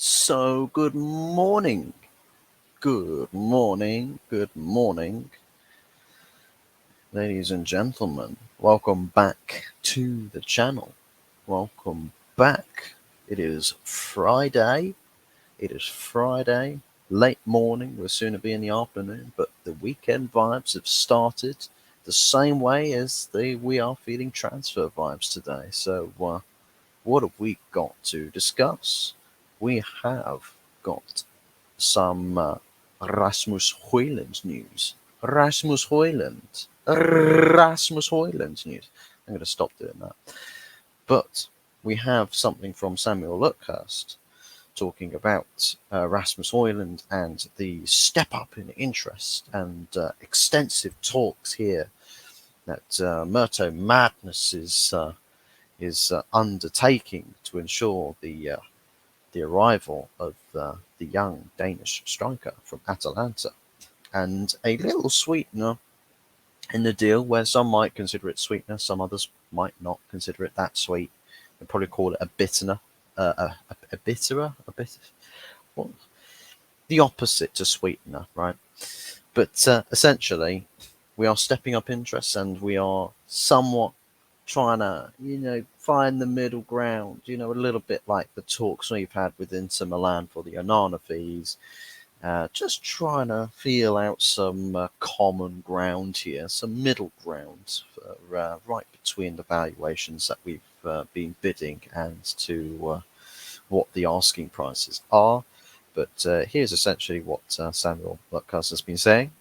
So, good morning, ladies and gentlemen. Welcome back to the channel. Welcome back. It is Friday. Late morning. We're soon to be in the afternoon, but the weekend vibes have started the same way as we are feeling transfer vibes today. So, what have we got to discuss? We have got some Rasmus Hojland news. Rasmus Hojland news. I'm going to stop doing that. But we have something from Samuel Luckhurst talking about Rasmus Hojland and the step up in interest and extensive talks here that Murto Madness is undertaking to ensure the arrival of the young Danish striker from Atalanta, and a little sweetener in the deal where some might consider it sweetener, some others might not consider it that sweet. They'd probably call it a bittener, a bitterer, a bit, what? The opposite to sweetener, right? But essentially, we are stepping up interests and we are somewhat trying to, find the middle ground, a little bit like the talks we've had with Inter Milan for the Onana fees. Just trying to feel out some common ground here, some middle ground right between the valuations that we've been bidding and to what the asking prices are. But here's essentially what Samuel Luckhurst has been saying,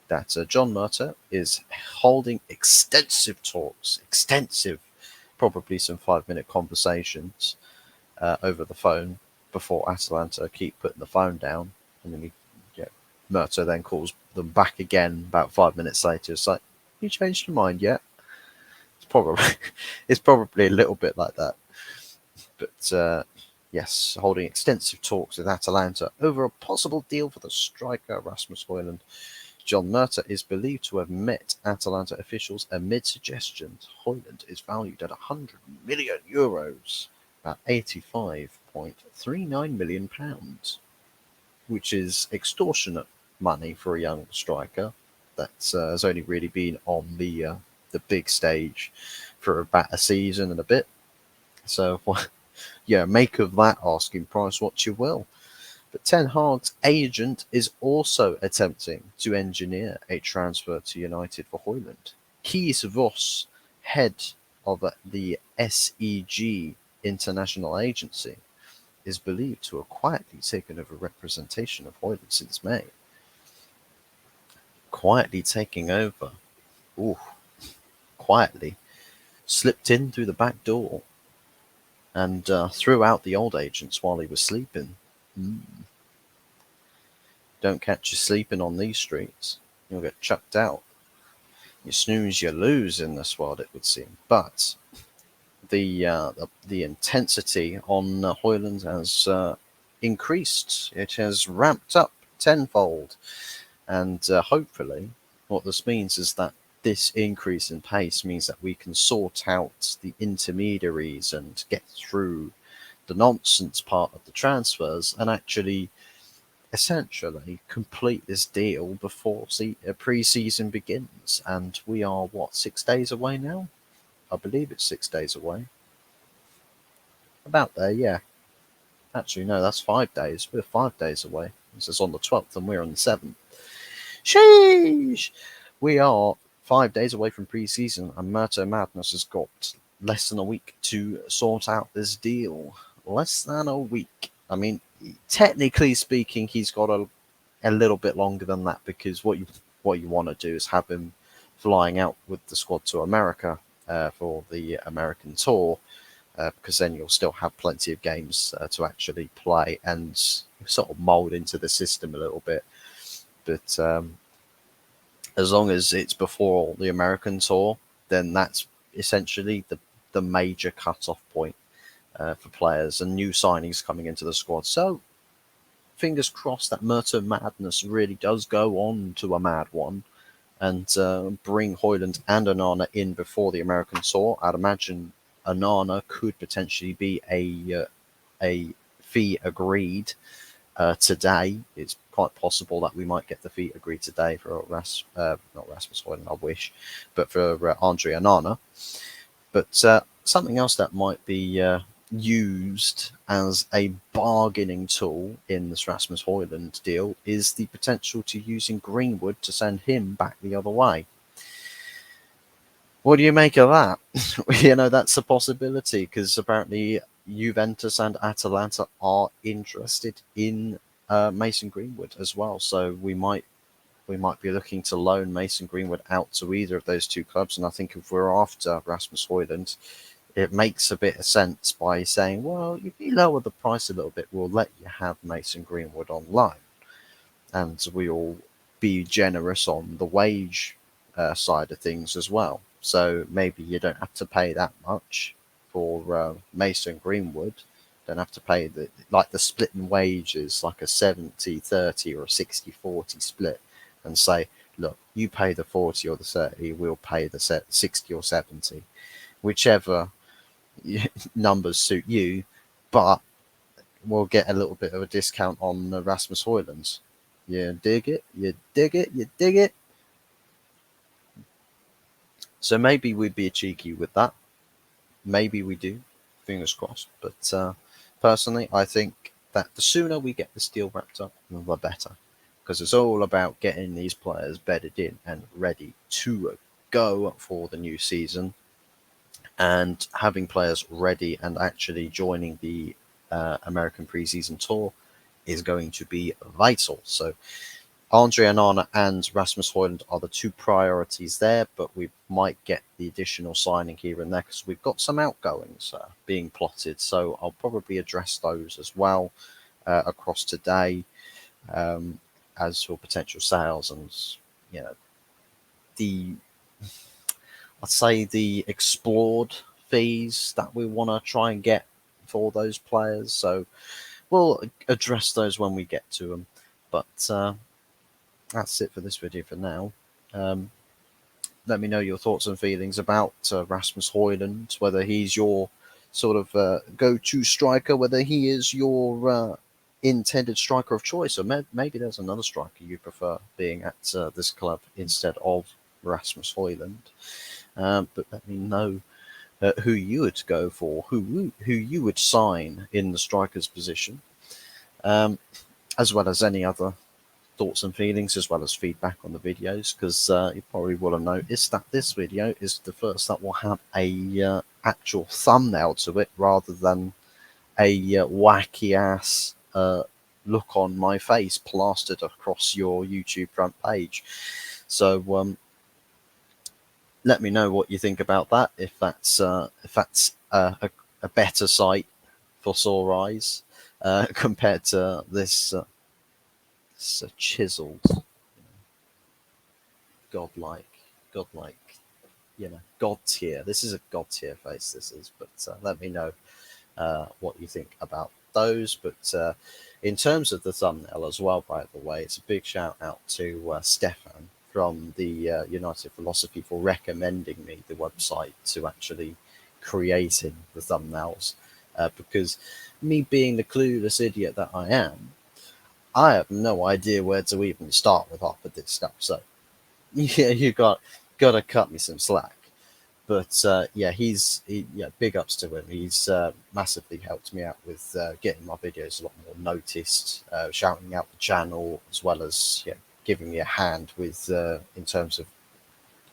that John Murta is holding extensive talks, probably some 5-minute conversations over the phone before Atalanta keep putting the phone down. And then Murta then calls them back again about 5 minutes later. It's like, you changed your mind yet? It's probably a little bit like that. But yes, holding extensive talks with Atalanta over a possible deal for the striker Rasmus Hojland. John Murta is believed to have met Atalanta officials amid suggestions Hojland is valued at €100 million, about £85.39 million, which is extortionate money for a young striker that has only really been on the big stage for about a season and a bit. So, make of that asking price what you will. But Ten Hag's agent is also attempting to engineer a transfer to United for Hojland. Kees Vos, head of the SEG International Agency, is believed to have quietly taken over representation of Hojland since May. Quietly taking over. Ooh, quietly. Slipped in through the back door and threw out the old agents while he was sleeping. Don't catch you sleeping on these streets. You'll get chucked out. You snooze, you lose in this world, it would seem. But the intensity on Hojland has increased. It has ramped up tenfold. And hopefully, what this means is that this increase in pace means that we can sort out the intermediaries and get through the nonsense part of the transfers and actually essentially complete this deal before pre-season begins. And we are 6 days away now? I believe it's 6 days away. About there, yeah. Actually, no, that's 5 days. We're 5 days away. This is on the 12th and we're on the 7th. Sheesh! We are 5 days away from pre-season and Murto Madness has got less than a week to sort out this deal. Less than a week. I mean, technically speaking, he's got a little bit longer than that, because what you want to do is have him flying out with the squad to America for the American tour, because then you'll still have plenty of games to actually play and sort of mold into the system a little bit. But as long as it's before the American tour, then that's essentially the major cut-off point for players and new signings coming into the squad. So fingers crossed that Murto Madness really does go on to a mad one and bring Hojland and Onana in before the American tour. I'd imagine Onana could potentially be a fee agreed today. It's quite possible that we might get the fee agreed today for not Rasmus Hojland, I wish, but for Andre Onana. But something else that might be used as a bargaining tool in this Rasmus Hojland deal is the potential to using Greenwood to send him back the other way. What do you make of that? That's a possibility, because apparently Juventus and Atalanta are interested in Mason Greenwood as well. So we might be looking to loan Mason Greenwood out to either of those two clubs. And I think if we're after Rasmus Hojland, it makes a bit of sense by saying, well, if you lower the price a little bit, we'll let you have Mason Greenwood on loan. And we'll be generous on the wage side of things as well. So maybe you don't have to pay that much for Mason Greenwood. Don't have to pay the split in wages, like a 70-30 or a 60-40 split, and say, look, you pay the 40 or the 30, we'll pay the 60 or 70, whichever numbers suit you, but we'll get a little bit of a discount on Rasmus Hojland. You dig it? You dig it? You dig it? So maybe we'd be cheeky with that. Maybe we do. Fingers crossed. But personally, I think that the sooner we get this deal wrapped up, the better. Because it's all about getting these players bedded in and ready to go for the new season. And having players ready and actually joining the American preseason tour is going to be vital. So Andre Onana and Rasmus Hojland are the two priorities there, but we might get the additional signing here and there because we've got some outgoings being plotted. So I'll probably address those as well across today as for potential sales and, I'd say the explored fees that we want to try and get for those players. So we'll address those when we get to them. But that's it for this video for now. Let me know your thoughts and feelings about Rasmus Hojland, whether he's your sort of go-to striker, whether he is your intended striker of choice, or maybe there's another striker you prefer being at this club instead of Rasmus Hojland. But let me know who you would go for, who you would sign in the striker's position, as well as any other thoughts and feelings, as well as feedback on the videos, because you probably will have noticed that this video is the first that will have a actual thumbnail to it rather than a wacky ass look on my face plastered across your YouTube front page. So let me know what you think about that, if that's a better sight for sore eyes compared to this chiseled, godlike, god tier. This is a god tier face, this is. But let me know what you think about those. But in terms of the thumbnail as well, by the way, it's a big shout out to Stefan from the United Philosophy for recommending me the website to actually creating the thumbnails, because me being the clueless idiot that I am, I have no idea where to even start with half of this stuff. So yeah, you gotta cut me some slack. But yeah, big ups to him. He's massively helped me out with getting my videos a lot more noticed, shouting out the channel, as well as giving me a hand with in terms of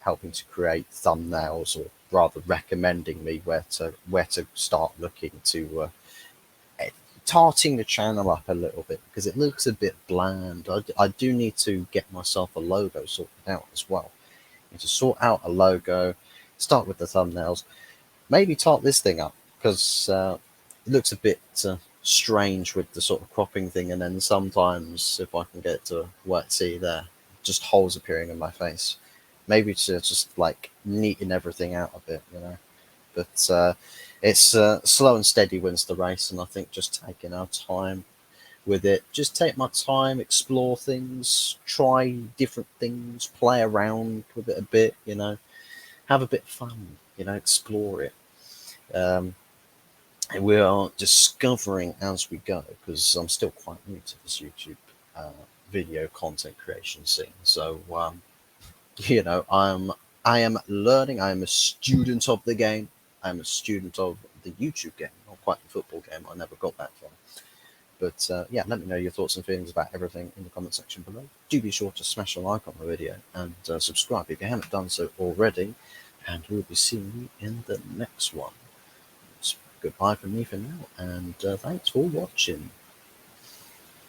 helping to create thumbnails, or rather recommending me where to start looking to tarting the channel up a little bit, because it looks a bit bland. I do need to get myself a logo sorted out as well. I need to sort out a logo, start with the thumbnails, maybe tart this thing up, because it looks a bit strange with the sort of cropping thing, and then sometimes if I can get it to work, see there, just holes appearing in my face. Maybe to just like neaten everything out a bit, But it's slow and steady wins the race, and I think just taking our time with it, just take my time, explore things, try different things, play around with it a bit, have a bit of fun, explore it. we are discovering as we go, because I'm still quite new to this YouTube uh, video content creation scene. So you know, I am learning. I am a student of the game. I'm a student of the YouTube game, not quite the football game. I never got that far. But yeah, let me know your thoughts and feelings about everything in the comment section below. Do be sure to smash a like on the video and subscribe if you haven't done so already. And we'll be seeing you in the next one. Goodbye from me for now, and thanks for watching.